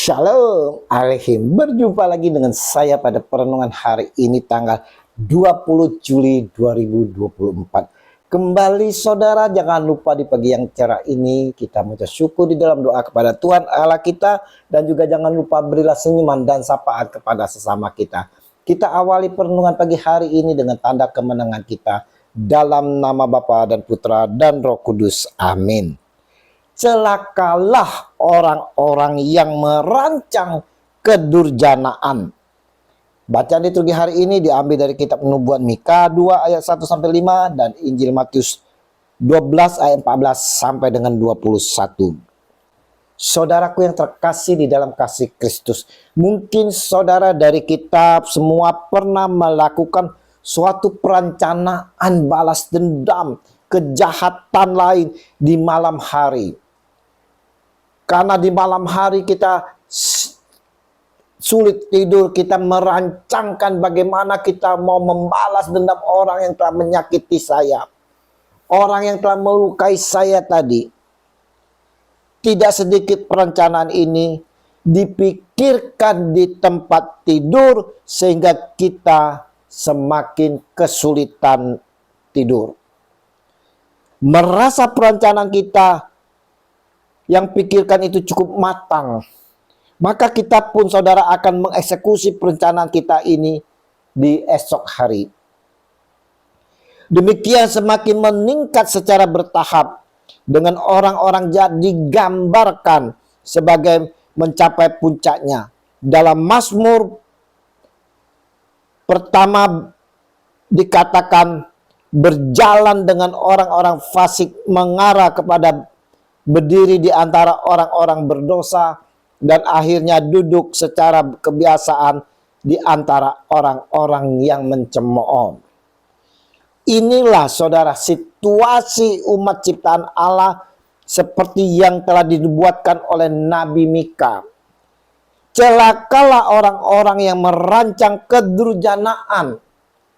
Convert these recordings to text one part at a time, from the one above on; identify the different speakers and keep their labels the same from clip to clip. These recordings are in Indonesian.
Speaker 1: Shalom Aleihim. Berjumpa lagi dengan saya pada perenungan hari ini tanggal 20 Juli 2024. Kembali saudara, jangan lupa di pagi yang cerah ini kita mengucap syukur di dalam doa kepada Tuhan Allah kita. Dan juga jangan lupa berilah senyuman dan sapaan kepada sesama kita. Kita awali perenungan pagi hari ini dengan tanda kemenangan kita. Dalam nama Bapa dan Putra dan Roh Kudus. Amin. Celakalah orang-orang yang merancang kedurjanaan. Bacaan liturgi hari ini diambil dari kitab Nubuat Mika 2 ayat 1-5 dan Injil Matius 12 ayat 14 sampai dengan 21. Saudaraku yang terkasih di dalam kasih Kristus, mungkin saudara dari kita semua pernah melakukan suatu perencanaan balas dendam, kejahatan lain di malam hari. Karena di malam hari kita sulit tidur, kita merancangkan bagaimana kita mau membalas dendam orang yang telah menyakiti saya. Orang yang telah melukai saya tadi. Tidak sedikit perencanaan ini dipikirkan di tempat tidur sehingga kita semakin kesulitan tidur. Merasa perencanaan kita yang pikirkan itu cukup matang, maka kita pun saudara akan mengeksekusi perencanaan kita ini di esok hari. Demikian semakin meningkat secara bertahap, dengan orang-orang jahat digambarkan sebagai mencapai puncaknya. Dalam Mazmur pertama dikatakan berjalan dengan orang-orang fasik mengarah kepada berdiri di antara orang-orang berdosa dan akhirnya duduk secara kebiasaan di antara orang-orang yang mencemooh. Inilah saudara situasi umat ciptaan Allah seperti yang telah dinubuatkan oleh Nabi Mika. Celakalah orang-orang yang merancang kedurjanaan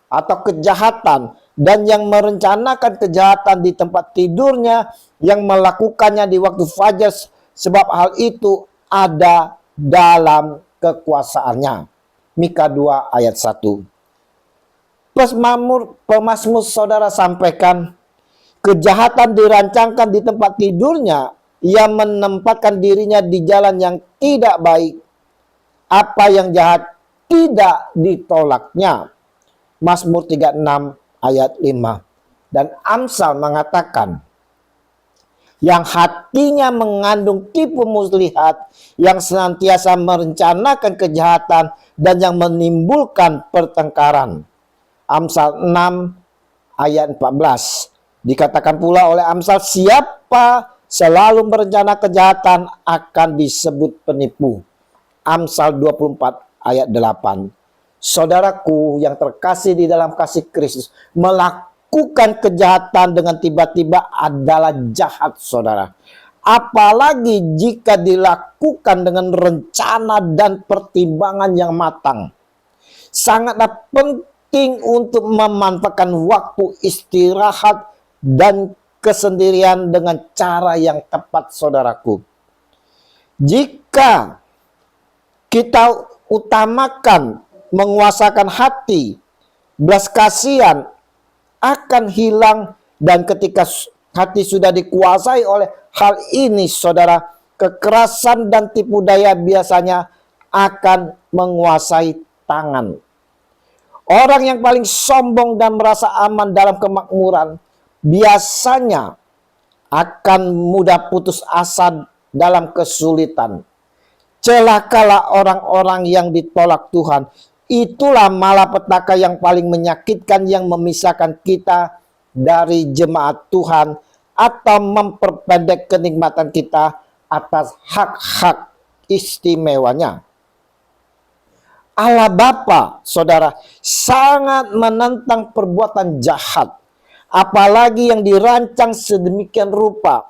Speaker 1: atau kejahatan dan yang merencanakan kejahatan di tempat tidurnya, yang melakukannya di waktu fajar, sebab hal itu ada dalam kekuasaannya. Mika 2 ayat 1. Pemazmur saudara sampaikan, kejahatan dirancangkan di tempat tidurnya, ia menempatkan dirinya di jalan yang tidak baik. Apa yang jahat tidak ditolaknya. Mazmur 36 ayat 5. Dan Amsal mengatakan, yang hatinya mengandung tipu muslihat, yang senantiasa merencanakan kejahatan dan yang menimbulkan pertengkaran. Amsal 6 ayat 14. Dikatakan pula oleh Amsal, siapa selalu merencana kejahatan akan disebut penipu. Amsal 24 ayat 8. Saudaraku yang terkasih di dalam kasih Kristus, melakukan kejahatan dengan tiba-tiba adalah jahat saudara. Apalagi jika dilakukan dengan rencana dan pertimbangan yang matang. Sangatlah penting untuk memanfaatkan waktu istirahat dan kesendirian dengan cara yang tepat saudaraku. Jika kita utamakan menguasakan hati, belas kasihan akan hilang, dan ketika hati sudah dikuasai oleh hal ini saudara, kekerasan dan tipu daya biasanya akan menguasai tangan. Orang yang paling sombong dan merasa aman dalam kemakmuran biasanya akan mudah putus asa dalam kesulitan. Celakalah orang-orang yang ditolak Tuhan. Itulah malapetaka yang paling menyakitkan, yang memisahkan kita dari jemaat Tuhan atau memperpendek kenikmatan kita atas hak-hak istimewanya. Allah Bapa, saudara, sangat menentang perbuatan jahat, apalagi yang dirancang sedemikian rupa.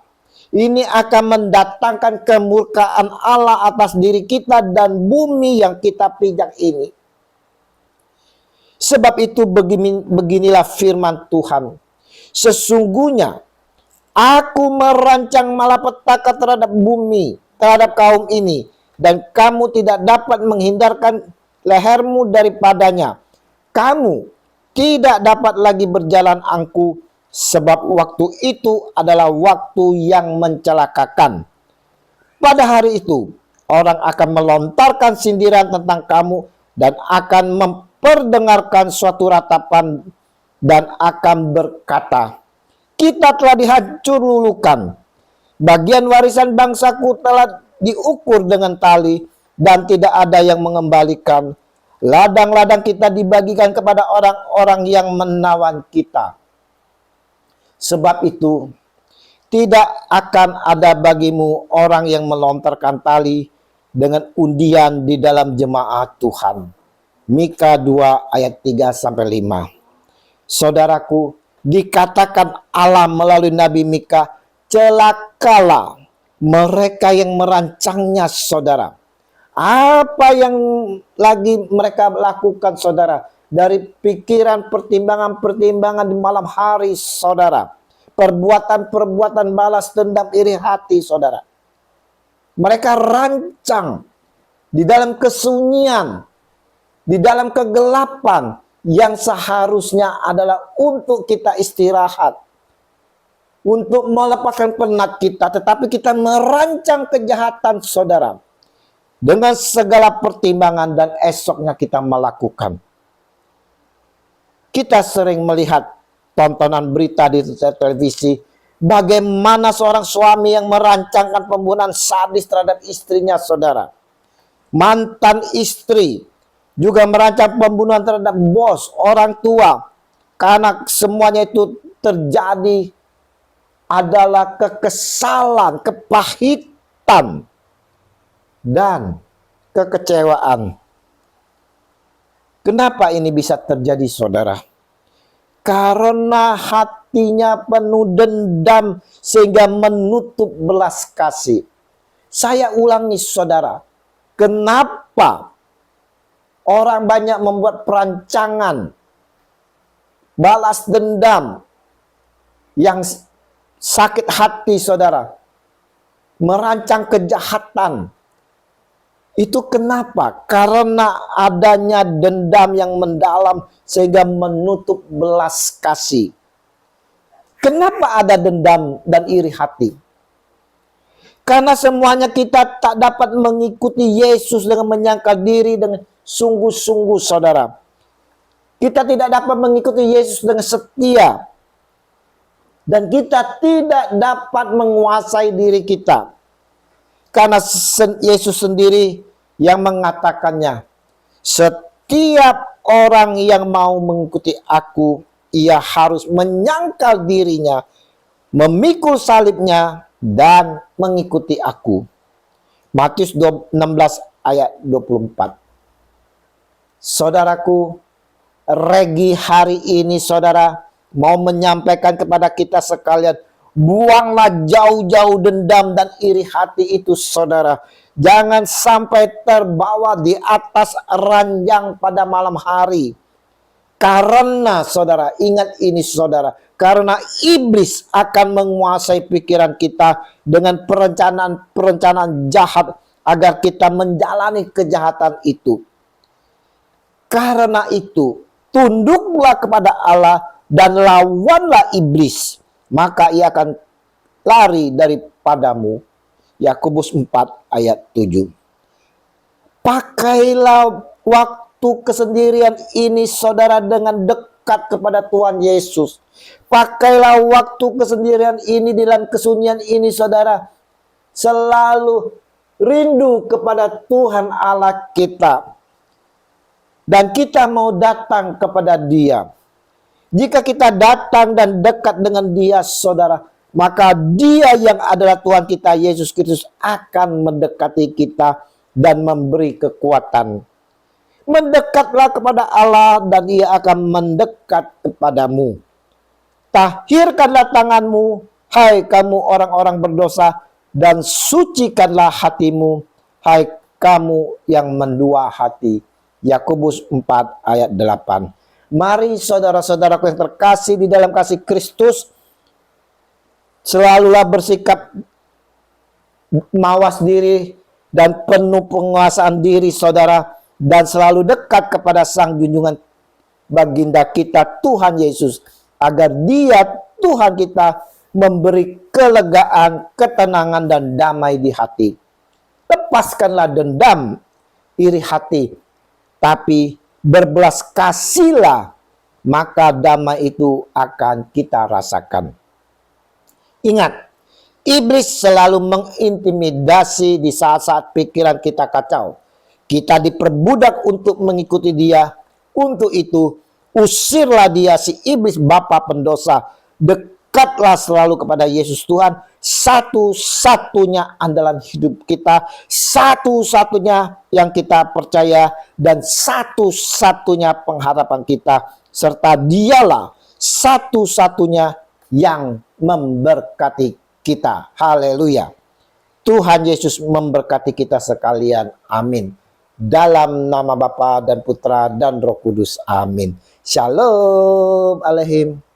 Speaker 1: Ini akan mendatangkan kemurkaan Allah atas diri kita dan bumi yang kita pijak ini. Sebab itu beginilah firman Tuhan. Sesungguhnya aku merancang malapetaka terhadap bumi, terhadap kaum ini, dan kamu tidak dapat menghindarkan lehermu daripadanya. Kamu tidak dapat lagi berjalan angkuh, sebab waktu itu adalah waktu yang mencelakakan. Pada hari itu, orang akan melontarkan sindiran tentang kamu dan akan memperdengarkan suatu ratapan dan akan berkata, kita telah dihancur lulukan. Bagian warisan bangsaku telah diukur dengan tali dan tidak ada yang mengembalikan. Ladang-ladang kita dibagikan kepada orang-orang yang menawan kita. Sebab itu, tidak akan ada bagimu orang yang melontarkan tali dengan undian di dalam jemaat Tuhan. Mika 2 ayat 3-5. Saudaraku, dikatakan Allah melalui Nabi Mika, celakalah mereka yang merancangnya, saudara. Apa yang lagi mereka lakukan, saudara? Dari pikiran, pertimbangan-pertimbangan di malam hari, saudara. Perbuatan-perbuatan balas dendam, iri hati, saudara. Mereka rancang di dalam kesunyian, di dalam kegelapan yang seharusnya adalah untuk kita istirahat, untuk melepaskan penat kita, tetapi kita merancang kejahatan, saudara, dengan segala pertimbangan dan esoknya kita melakukan. Kita sering melihat tontonan berita di televisi, bagaimana seorang suami yang merancangkan pembunuhan sadis terhadap istrinya, saudara. Mantan istri juga merancang pembunuhan terhadap bos, orang tua, karena semuanya itu terjadi adalah kekesalan, kepahitan, dan kekecewaan. Kenapa ini bisa terjadi, saudara? Karena hatinya penuh dendam sehingga menutup belas kasih. Saya ulangi, saudara, kenapa orang banyak membuat perancangan balas dendam yang sakit hati, saudara, merancang kejahatan. Itu kenapa? Karena adanya dendam yang mendalam sehingga menutup belas kasih. Kenapa ada dendam dan iri hati? Karena semuanya kita tak dapat mengikuti Yesus dengan menyangkal diri dengan sungguh-sungguh, saudara. Kita tidak dapat mengikuti Yesus dengan setia. Dan kita tidak dapat menguasai diri kita. Karena Yesus sendiri yang mengatakannya, setiap orang yang mau mengikuti aku, ia harus menyangkal dirinya, memikul salibnya, dan mengikuti aku. Matius 16 ayat 24. Saudaraku, Regi hari ini, saudara, mau menyampaikan kepada kita sekalian, buanglah jauh-jauh dendam dan iri hati itu, saudara. Jangan sampai terbawa di atas ranjang pada malam hari. Karena, saudara, ingat ini, saudara, karena iblis akan menguasai pikiran kita dengan perencanaan jahat agar kita menjalani kejahatan itu. Karena itu, tunduklah kepada Allah dan lawanlah iblis, maka ia akan lari daripadamu. Yakobus 4 ayat 7. Pakailah waktu kesendirian ini, saudara, dengan dekat kepada Tuhan Yesus. Pakailah waktu kesendirian ini, dalam kesunyian ini, saudara, selalu rindu kepada Tuhan Allah kita. Dan kita mau datang kepada Dia. Jika kita datang dan dekat dengan Dia, saudara, maka Dia yang adalah Tuhan kita, Yesus Kristus, akan mendekati kita dan memberi kekuatan. Mendekatlah kepada Allah dan Ia akan mendekat kepadamu. Tahirkanlah tanganmu, hai kamu orang-orang berdosa, dan sucikanlah hatimu, hai kamu yang mendua hati. Yakobus 4 ayat 8. Mari saudara-saudaraku yang terkasih di dalam kasih Kristus, selalulah bersikap mawas diri dan penuh penguasaan diri saudara, dan selalu dekat kepada Sang Junjungan Baginda kita Tuhan Yesus, agar Dia Tuhan kita memberi kelegaan, ketenangan, dan damai di hati. Lepaskanlah dendam, iri hati, tapi berbelas kasihlah, maka damai itu akan kita rasakan. Ingat, iblis selalu mengintimidasi di saat-saat pikiran kita kacau. Kita diperbudak untuk mengikuti dia. Untuk itu, usirlah dia, si iblis bapa pendosa. Dekatlah selalu kepada Yesus Tuhan, satu-satunya andalan hidup kita, satu-satunya yang kita percaya, dan satu-satunya pengharapan kita. Serta dialah satu-satunya yang memberkati kita. Haleluya. Tuhan Yesus memberkati kita sekalian. Amin. Dalam nama Bapa dan Putra dan Roh Kudus. Amin. Shalom Alehim.